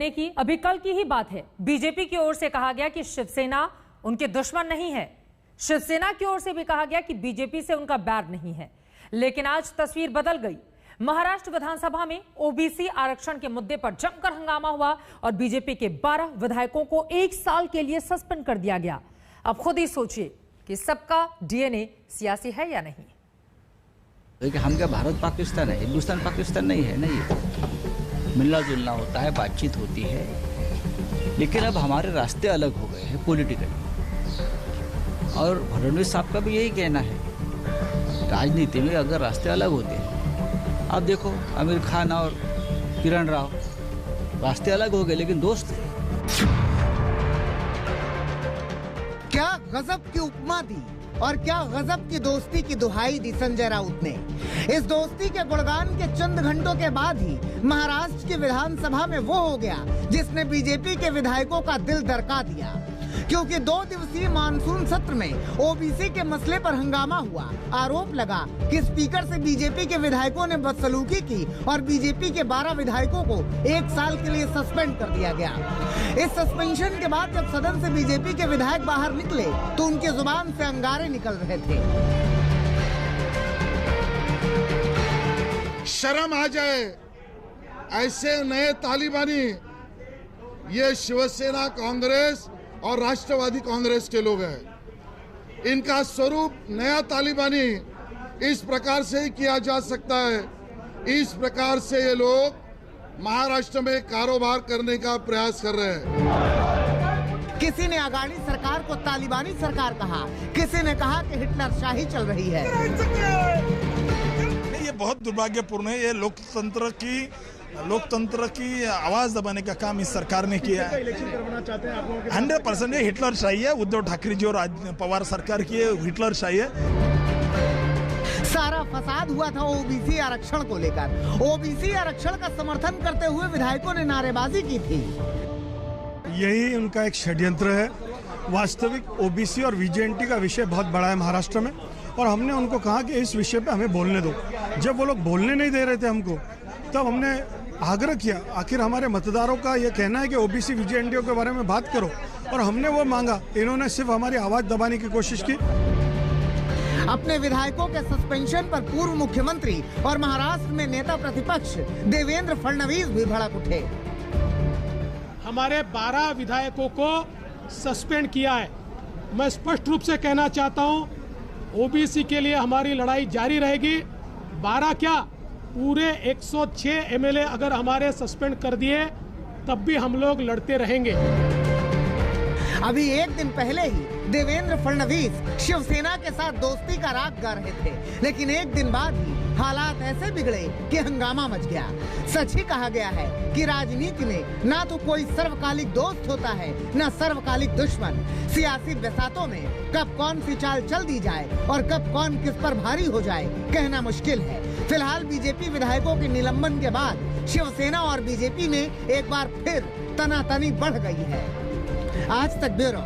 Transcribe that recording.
की अभी कल की ही बात है। बीजेपी की ओर से कहा गया कि शिवसेना उनके दुश्मन नहीं है। शिवसेना की ओर से भी कहा गया कि बीजेपी से उनका बैर नहीं है। लेकिन आज तस्वीर बदल गई। महाराष्ट्र विधानसभा में ओबीसी आरक्षण के मुद्दे पर जमकर हंगामा हुआ और बीजेपी के 12 विधायकों को 1 साल के लिए सस्पेंड कर दिया गया। अब खुद ही सोचिए कि सबका डीएनए सियासी है या नहीं। देखिए, हम क्या भारत पाकिस्तान है, हिंदुस्तान पाकिस्तान नहीं है। नहीं, मिलना जुलना होता है, बातचीत होती है, लेकिन अब हमारे रास्ते अलग हो गए हैं पॉलिटिकली। और फडणवीस साहब का भी यही कहना है, राजनीति में अगर रास्ते अलग होते हैं, आप देखो आमिर खान और किरण राव, रास्ते अलग हो गए लेकिन दोस्त थे। क्या गजब की उपमा दी और क्या गजब की दोस्ती की दुहाई दी संजय राउत ने। इस दोस्ती के गुणगान के चंद घंटों के बाद ही महाराष्ट्र की विधानसभा में वो हो गया जिसने बीजेपी के विधायकों का दिल दरका दिया, क्योंकि 2 दिवसीय मानसून सत्र में ओबीसी के मसले पर हंगामा हुआ। आरोप लगा कि स्पीकर से बीजेपी के विधायकों ने बदसलूकी की और बीजेपी के 12 विधायकों को 1 साल के लिए सस्पेंड कर दिया गया। इस सस्पेंशन के बाद जब सदन से बीजेपी के विधायक बाहर निकले तो उनकी जुबान से अंगारे निकल रहे थे। शर्म आ जाए, ऐसे नए तालिबानी ये शिवसेना, कांग्रेस और राष्ट्रवादी कांग्रेस के लोग हैं। इनका स्वरूप नया तालिबानी इस प्रकार से ही किया जा सकता है। इस प्रकार से ये लोग महाराष्ट्र में कारोबार करने का प्रयास कर रहे हैं। किसी ने अगाड़ी सरकार को तालिबानी सरकार कहा, किसी ने कहा कि हिटलर शाही चल रही है। ये बहुत दुर्भाग्यपूर्ण है। ये लोकतंत्र की आवाज दबाने का काम इस सरकार ने किया है। 100% ये हिटलर शाही है। उद्धव ठाकरे जी और पवार सरकार की हिटलर शाही है। सारा फसाद हुआ था ओबीसी आरक्षण को लेकर। ओबीसी आरक्षण का समर्थन करते हुए विधायकों ने नारेबाजी की थी। यही उनका एक षड्यंत्र है। वास्तविक ओबीसी और वीजेएनटी का विषय बहुत बड़ा है महाराष्ट्र में, और हमने उनको कहा कि इस विषय पे हमें बोलने दो। जब वो लोग बोलने नहीं दे रहे थे हमको, तब हमने आग्रह किया, आखिर हमारे मतदारों का ये कहना है कि ओबीसी वीजेएनटी के बारे में बात करो, और हमने वो मांगा। इन्होंने सिर्फ हमारी आवाज दबाने की कोशिश की। अपने विधायकों के सस्पेंशन पर पूर्व मुख्यमंत्री और महाराष्ट्र में नेता प्रतिपक्ष देवेंद्र फडणवीस भी भड़क उठे। हमारे 12 विधायकों को सस्पेंड किया है। मैं स्पष्ट रूप से कहना चाहता हूं, ओबीसी के लिए हमारी लड़ाई जारी रहेगी। 12 क्या, पूरे 106 एमएलए अगर हमारे सस्पेंड कर दिए तब भी हम लोग लड़ते रहेंगे। अभी 1 दिन पहले ही देवेंद्र फडणवीस शिवसेना के साथ दोस्ती का राग गा रहे थे, लेकिन 1 दिन बाद ही हालात ऐसे बिगड़े कि हंगामा मच गया। सच ही कहा गया है कि राजनीति में ना तो कोई सर्वकालिक दोस्त होता है, ना सर्वकालिक दुश्मन। सियासी बसातों में कब कौन सी चाल चल दी जाए और कब कौन किस पर भारी हो जाए, कहना मुश्किल है। फिलहाल बीजेपी विधायकों के निलंबन के बाद शिवसेना और बीजेपी में एक बार फिर तनातनी बढ़ गई है। आज तक ब्यूरो।